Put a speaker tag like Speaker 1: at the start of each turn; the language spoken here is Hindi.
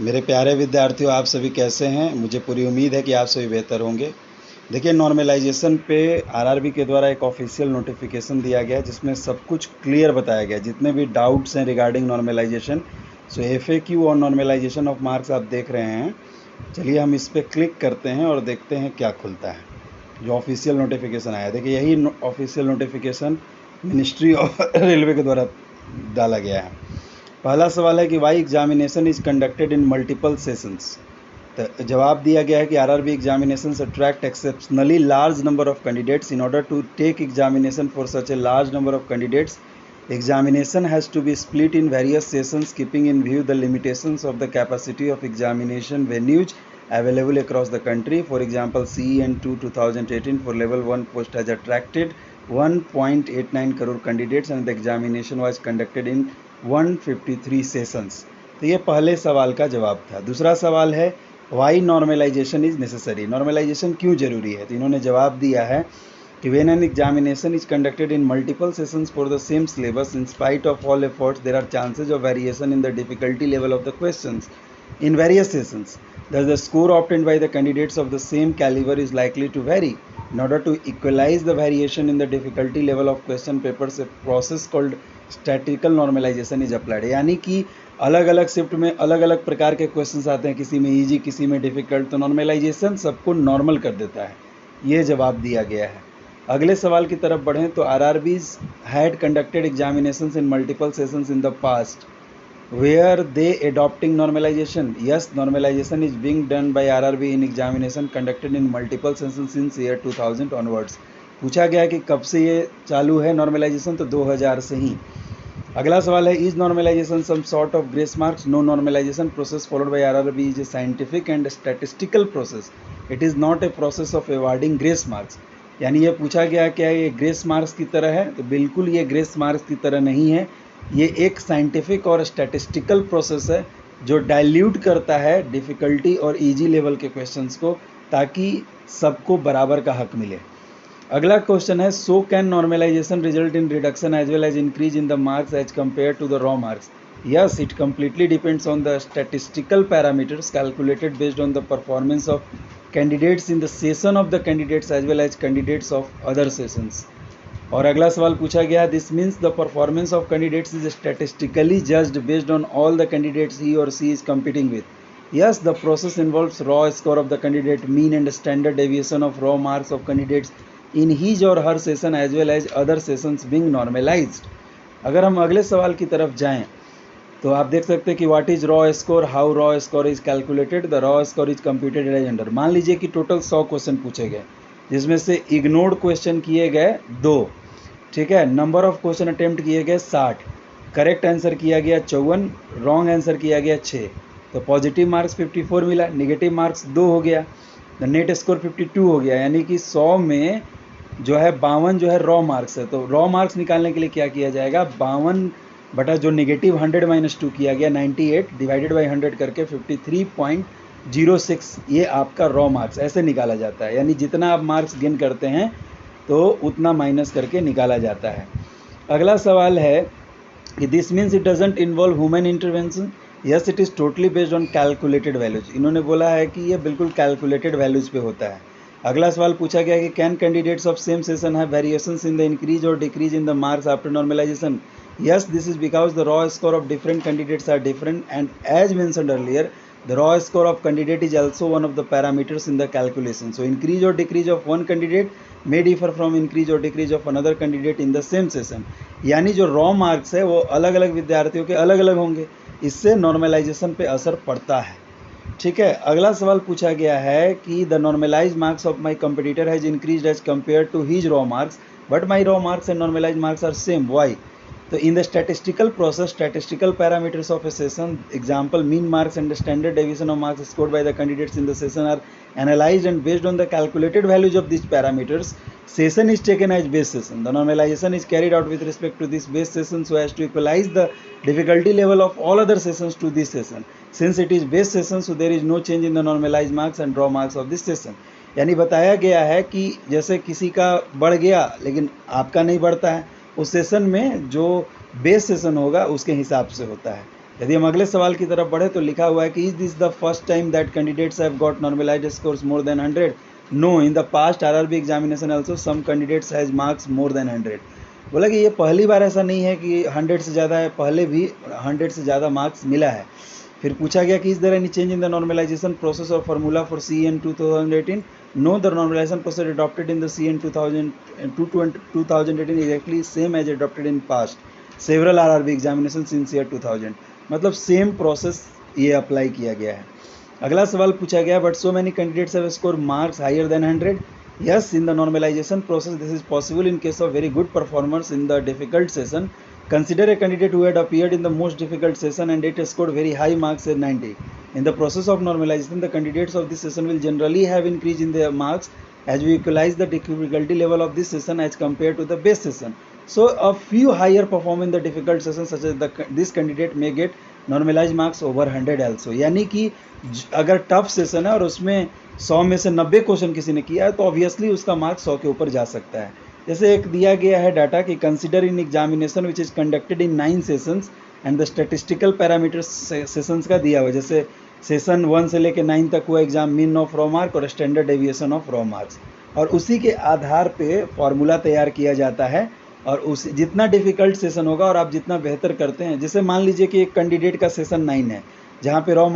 Speaker 1: मेरे प्यारे विद्यार्थियों, आप सभी कैसे हैं? मुझे पूरी उम्मीद है कि आप सभी बेहतर होंगे। देखिए, नॉर्मलाइजेशन पे आरआरबी के द्वारा एक ऑफिशियल नोटिफिकेशन दिया गया है जिसमें सब कुछ क्लियर बताया गया है, जितने भी डाउट्स हैं रिगार्डिंग नॉर्मलाइजेशन। सो एफएक्यू और नॉर्मलाइजेशन ऑफ मार्क्स आप देख रहे हैं। चलिए हम इस पर क्लिक करते हैं और देखते हैं क्या खुलता है। जो ऑफिशियल नोटिफिकेशन आया, देखिए यही official notification ministry of railway के द्वारा डाला गया है। पहला सवाल है कि why examination is conducted in multiple sessions. तो जवाब दिया गया है कि RRB examinations attract exceptionally large number of candidates in order to take examination for such a large number of candidates examination has to be split in various sessions keeping in view the limitations of the capacity of examination venues available across the country. For example, CEN2 2018 for level 1 post has attracted 1.89 crore candidates and the examination was conducted in 153 sessions. तो ये पहले सवाल का जवाब था। दूसरा सवाल है why normalization is necessary. Normalization क्यों जरूरी है? तो इन्होंने जवाब दिया है कि when an examination is conducted in multiple sessions for the same syllabus, in spite of all efforts, there are chances of variation in the difficulty level of the questions in various sessions. Thus, the score obtained by the candidates of the same caliber is likely to vary. In order to equalize the variation in the difficulty level of question papers, a process called statistical normalization is applied. यानी कि अलग अलग शिफ्ट में अलग अलग प्रकार के क्वेश्चंस आते हैं, किसी में इजी किसी में डिफिकल्ट, तो नॉर्मलाइजेशन सबको नॉर्मल कर देता है। ये जवाब दिया गया है। अगले सवाल की तरफ बढ़ें तो RRBs had conducted examinations in multiple sessions in the past where they adopting normalization. Yes, normalization is being done by RRB in examination conducted in multiple sessions since year 2000 onwards. पूछा गया कि कब से ये चालू है नॉर्मलाइजेशन, तो 2000 से ही। अगला सवाल है is normalization some sort of grace marks. No, normalization process followed by RRB is a scientific and statistical process. It is not a process of awarding grace marks. यानी ये पूछा गया क्या ये ग्रेस मार्क्स की तरह है? तो बिल्कुल ये ग्रेस मार्क्स की तरह नहीं है। ये एक साइंटिफिक और स्टैटिस्टिकल प्रोसेस है जो डाइल्यूट करता है डिफ़िकल्टी और इजी लेवल के क्वेश्चंस को, ताकि सबको बराबर का हक मिले। अगला क्वेश्चन है so can normalization result in reduction as well as increase in the marks as compare to the raw marks. Yes, it completely depends on the statistical parameters calculated based on the performance of candidates in the session of the candidates as well as candidates of other sessions. और अगला सवाल पूछा गया this means the performance of candidates is statistically judged based on all the candidates he or she is competing with. Yes, the process involves raw score of the candidate, mean and standard deviation of raw marks of candidates in his or her session as well as other sessions being normalized. अगर हम अगले सवाल की तरफ जाएं तो आप देख सकते हैं कि what is raw score, how raw score is calculated, the raw score is computed as under. मान लीजिए कि टोटल 100 क्वेश्चन पूछे गए जिसमें से इग्नोर्ड क्वेश्चन किए गए 2, ठीक है। नंबर ऑफ क्वेश्चन अटेम्प्ट किए गए 60, करेक्ट आंसर किया गया 54, रॉन्ग आंसर किया गया 6। तो पॉजिटिव मार्क्स 54 मिला, निगेटिव मार्क्स 2 हो गया, द नेट स्कोर 52 हो गया। यानी कि 100 में जो है 52 जो है रॉ मार्क्स है। तो रॉ मार्क्स निकालने के लिए क्या किया जाएगा, 52 बटा जो निगेटिव 100 माइनस 2 किया गया 98 डिवाइडेड बाई 100 करके 53.06, ये आपका रॉ मार्क्स ऐसे निकाला जाता है। यानी जितना आप मार्क्स गेन करते हैं तो उतना माइनस करके निकाला जाता है। अगला सवाल है कि this means it doesn't involve human intervention. Yes, it is totally based on calculated values. इन्होंने बोला है कि ये बिल्कुल कैलकुलेटेड वैल्यूज पे होता है। अगला सवाल पूछा गया कि can candidates of same session have variations in the increase और decrease in the marks after normalisation. Yes, this is because the raw score of different candidates are different, and as mentioned earlier, the raw score of candidate is also one of the parameters in the calculation. So increase or decrease of one candidate may differ from increase or decrease of another candidate in the same session. यानी जो raw marks है वो अलग अलग विद्यार्थियों के अलग अलग होंगे, इससे नॉर्मलाइजेशन पे असर पड़ता है, ठीक है। अगला सवाल पूछा गया है कि the normalize marks of my competitor has increase as compare to his raw marks but my raw marks and normalize marks are same, why. तो in the statistical process, statistical parameters of a session, example mean marks and the standard deviation of marks scored by the candidates in the session are analyzed, and based on the calculated values of these parameters, session is taken as base session. The normalization is carried out with respect to this base session so as to equalize the difficulty level of all other sessions to this session. Since it is base session, so there is no change in the normalized marks and raw marks of this session. यानी बताया गया है कि जैसे किसी का बढ़ गया लेकिन आपका नहीं बढ़ता है, उस सेशन में जो बेस सेशन होगा उसके हिसाब से होता है। यदि हम अगले सवाल की तरफ बढ़े तो लिखा हुआ है कि is this the first time that candidates have got normalized scores more than 100? No, in the past RRB examination also some candidates has marks more than 100। बोला कि ये पहली बार ऐसा नहीं है कि 100 से ज़्यादा है, पहले भी 100 से ज़्यादा मार्क्स मिला है। फिर पूछा गया कि is there any change in the normalisation process और formula for CN 2018? No, the normalisation process adopted in the CN 2018 exactly same as adopted in past several RRB examinations since year 2000। मतलब सेम प्रोसेस ये अप्लाई किया गया है। अगला सवाल पूछा गया, but so many candidates have score marks higher than 100? Yes, in the normalization process, this is possible in case of very good performance in the difficult session. Consider a candidate who had appeared in the most difficult session and it scored very high marks at 90. In the process of normalization, the candidates of this session will generally have increase in their marks as we equalize the difficulty level of this session as compared to the base session. So, a few higher perform in the difficult session, such as this candidate may get normalize marks over 100 also. यानी कि अगर टफ सेशन है और उसमें 100 में से 90 क्वेश्चन किसी ने किया है तो ऑब्वियसली उसका मार्क्स 100 के ऊपर जा सकता है। जैसे एक दिया गया है डाटा कि consider in examination which is conducted in 9 sessions and the statistical parameters sessions का दिया हुआ है। जैसे सेशन 1 से लेकर 9 तक हुआ exam, mean of raw mark और standard deviation of raw marks, और उसी के आधार पे फॉर्मूला तैयार किया जाता है। और उस जितना डिफिकल्ट सेशन होगा और आप जितना बेहतर करते हैं, जैसे मान लीजिए कि एक कैंडिडेट का सेशन 9 है जहाँ पे रॉ